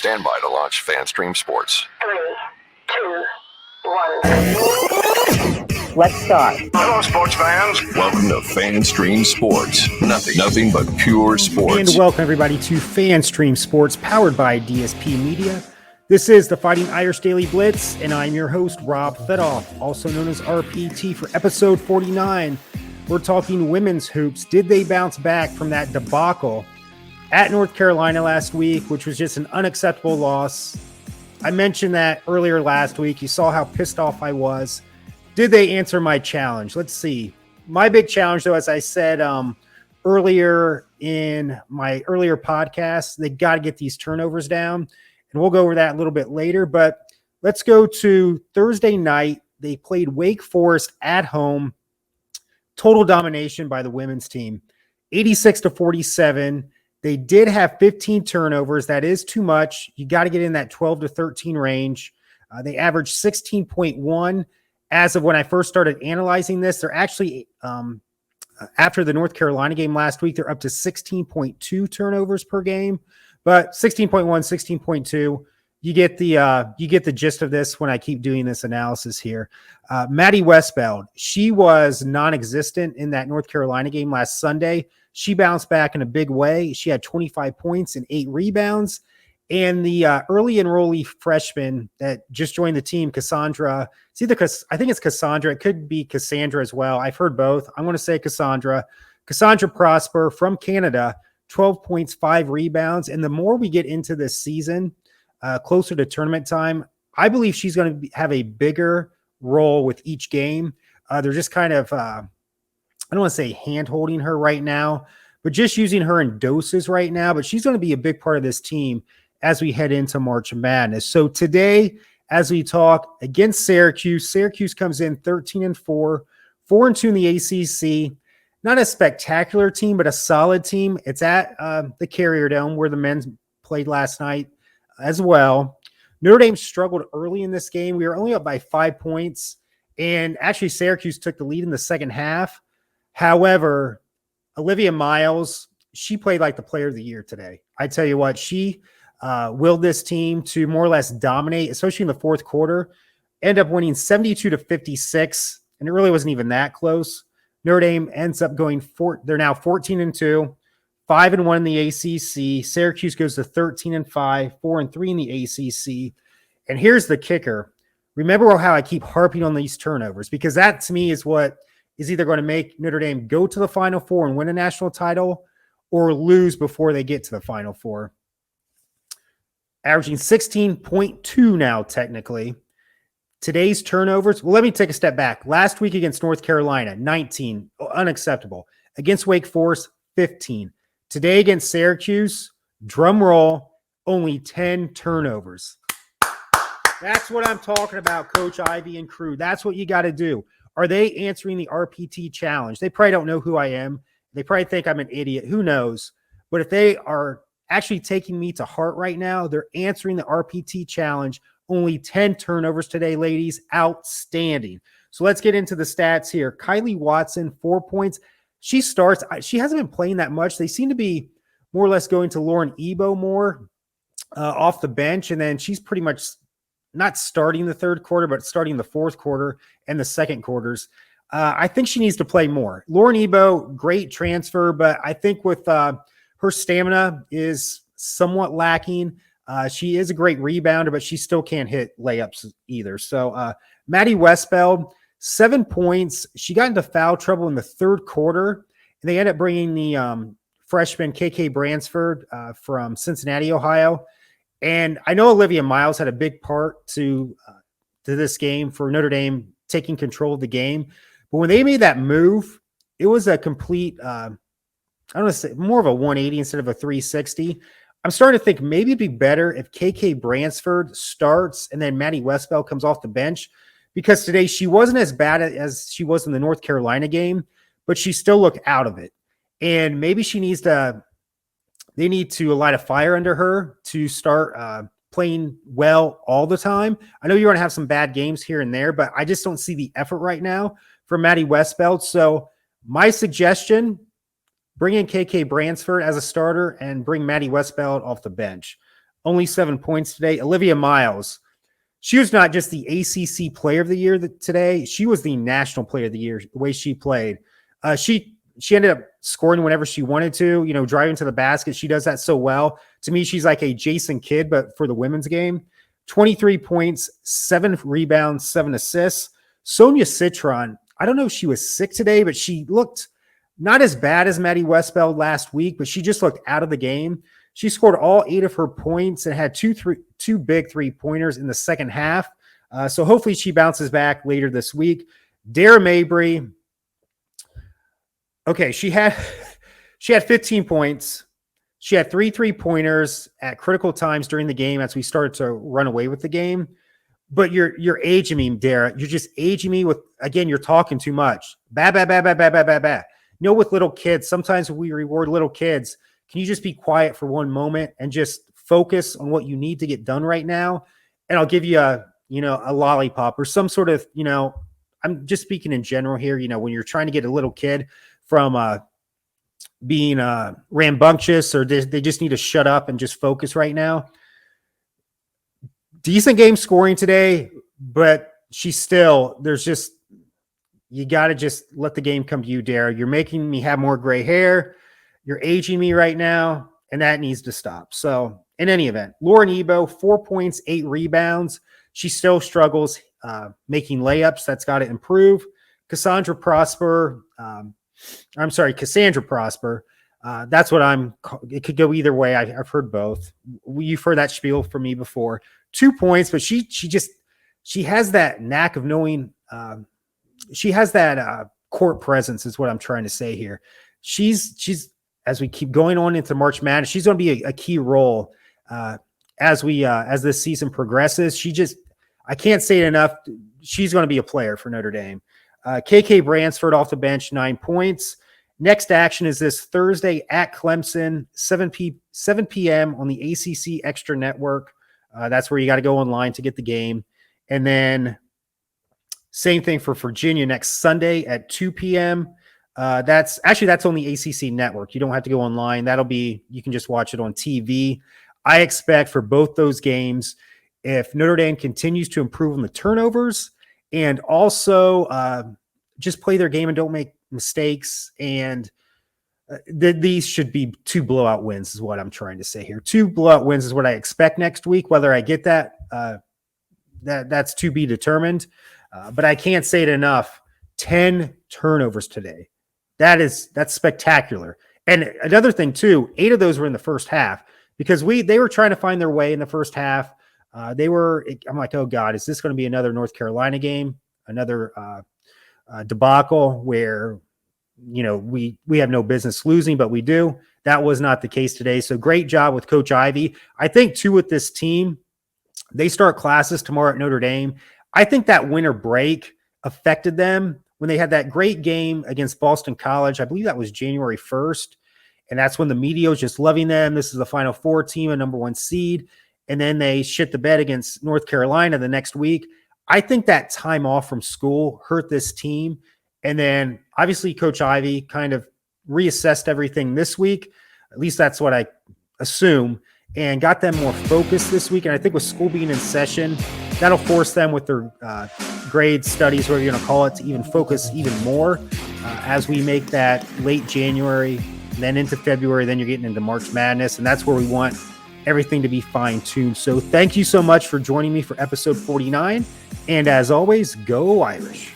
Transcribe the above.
Stand by to launch FanStream Sports. 3, 2, 1. Let's start. Hello, sports fans. Welcome to FanStream Sports. Nothing but pure sports. And welcome, everybody, to FanStream Sports, powered by DSP Media. This is the Fighting Irish Daily Blitz, and I'm your host, Rob Fedoff, also known as RPT, for episode 49. We're talking women's hoops. Did they bounce back from that debacle at North Carolina last week, which was just an unacceptable loss? I mentioned that earlier last week. You saw how pissed off I was. Did they answer my challenge? Let's see. My big challenge, though, as I said earlier in my earlier podcast, they got to get these turnovers down. And we'll go over that a little bit later. But let's go to Thursday night. They played Wake Forest at home. Total domination by the women's team, 86-47. They did have 15 turnovers. That is too much. You got to get in that 12 to 13 range. They averaged 16.1 as of when I first started analyzing this. They're actually, after the North Carolina game last week, they're up to 16.2 turnovers per game. But 16.1, 16.2, you get the gist of this when I keep doing this analysis here. Maddie Westbeld, she was non-existent in that North Carolina game last Sunday. She bounced back in a big way. She had 25 points and 8 rebounds. And the early enrollee freshman that just joined the team, Cassandra, I think it's Cassandra. It could be Cassandra as well. I've heard both. I'm going to say Cassandra. Cassandra Prosper from Canada, 12 points, 5 rebounds. And the more we get into this season, closer to tournament time, I believe she's going to have a bigger role with each game. They're just kind of, I don't want to say hand-holding her right now, but just using her in doses right now. But she's going to be a big part of this team as we head into March Madness. So today, as we talk against Syracuse comes in 13-4, 4-2 in the ACC. Not a spectacular team, but a solid team. It's at the Carrier Dome where the men's played last night as well. Notre Dame struggled early in this game. We were only up by 5 points, and actually Syracuse took the lead in the second half. However, Olivia Miles, she played like the player of the year today. I tell you what, she willed this team to more or less dominate, especially in the fourth quarter, end up winning 72-56, and it really wasn't even that close. Notre Dame ends up going they're now 14-2, 5-1 in the ACC. Syracuse goes to 13-5, 4-3 in the ACC. And here's the kicker. Remember how I keep harping on these turnovers, because that to me is what is either going to make Notre Dame go to the Final Four and win a national title or lose before they get to the Final Four. Averaging 16.2 now, technically. Today's turnovers, well, let me take a step back. Last week against North Carolina, 19, unacceptable. Against Wake Forest, 15. Today against Syracuse, drum roll, only 10 turnovers. That's what I'm talking about, Coach Ivy and crew. That's what you got to do. Are they answering the RPT challenge? They probably don't know who I am. They probably think I'm an idiot. Who knows? But if they are actually taking me to heart right now, they're answering the RPT challenge. Only 10 turnovers today, ladies. Outstanding. So let's get into the stats here. Kylie Watson, 4 points. She starts. She hasn't been playing that much. They seem to be more or less going to Lauren Ebo more off the bench. And then she's pretty much not starting the third quarter, but starting the fourth quarter and the second quarters. I think she needs to play more. Lauren Ebo, great transfer, but I think with her stamina is somewhat lacking. She is a great rebounder, but she still can't hit layups either. So Maddie Westbeld, 7 points. She got into foul trouble in the third quarter, and they ended up bringing the freshman KK Bransford from Cincinnati, Ohio. And I know Olivia Miles had a big part to this game for Notre Dame taking control of the game. But when they made that move, it was a complete, I don't want to say more of a 180 instead of a 360. I'm starting to think maybe it'd be better if KK Bransford starts and then Maddie Westbeld comes off the bench, because today she wasn't as bad as she was in the North Carolina game, but she still looked out of it. And maybe they need to light a fire under her to start playing well all the time. I know you're going to have some bad games here and there, but I just don't see the effort right now for Maddie Westbeld. So my suggestion, bring in KK Bransford as a starter and bring Maddie Westbeld off the bench. only 7 points today. Olivia Miles, she was not just the ACC Player of the Year today. She was the National Player of the Year, the way she played. She ended up scoring whenever she wanted to, driving to the basket. She does that so well. To me, she's like a Jason Kidd, but for the women's game. 23 points, 7 rebounds, 7 assists. Sonia Citron, I don't know if she was sick today, but she looked not as bad as Maddie Westbeld last week, but she just looked out of the game. She scored all 8 of her points and had two big 3-pointers in the second half. So hopefully she bounces back later this week. Dara Mabry, okay, she had 15 points. She had 3 3-pointers at critical times during the game as we started to run away with the game. But you're aging me, Dara. You're just aging me with, again, you're talking too much. With little kids, sometimes when we reward little kids, can you just be quiet for one moment and just focus on what you need to get done right now? And I'll give you a lollipop or some sort of, I'm just speaking in general here, when you're trying to get a little kid from being rambunctious, or they just need to shut up and just focus right now. Decent game scoring today, but you got to just let the game come to you, Dara. You're making me have more gray hair. You're aging me right now, and that needs to stop. So in any event, Lauren Ebo, 4 points, 8 rebounds. She still struggles making layups. That's got to improve. Cassandra Prosper. That's what it could go either way. I've heard both. You've heard that spiel from me before. 2 points, but she has that knack of knowing. She has that court presence is what I'm trying to say here. She's as we keep going on into March Madness, she's going to be a key role as this season progresses. I can't say it enough. She's going to be a player for Notre Dame. KK Bransford off the bench, 9 points. Next action is this Thursday at Clemson, 7 p.m. on the ACC Extra Network. That's where you got to go online to get the game. And then same thing for Virginia next Sunday at 2 p.m. That's on the ACC Network. You don't have to go online. You can just watch it on TV. I expect for both those games, if Notre Dame continues to improve on the turnovers and also just play their game and don't make mistakes, and these should be 2 blowout wins is what I'm trying to say here. 2 blowout wins is what I expect next week. Whether I get that, that's to be determined. But I can't say it enough. 10 turnovers today. That's spectacular. And another thing too, 8 of those were in the first half because they were trying to find their way in the first half. I'm like, oh God, is this going to be another North Carolina game? Another debacle where, we have no business losing, but we do. That was not the case today. So great job with Coach Ivey. I think too, with this team, they start classes tomorrow at Notre Dame. I think that winter break affected them when they had that great game against Boston College. I believe that was January 1st. And that's when the media was just loving them. This is the Final Four team, a number 1 seed. And then they shit the bed against North Carolina the next week. I think that time off from school hurt this team. And then obviously Coach Ivey kind of reassessed everything this week. At least that's what I assume, and got them more focused this week. And I think with school being in session, that'll force them with their grades, studies, whatever you're going to call it, to even focus even more as we make that late January, then into February, then you're getting into March Madness. And that's where we want everything to be fine-tuned. So thank you so much for joining me for episode 49. And as always, go Irish.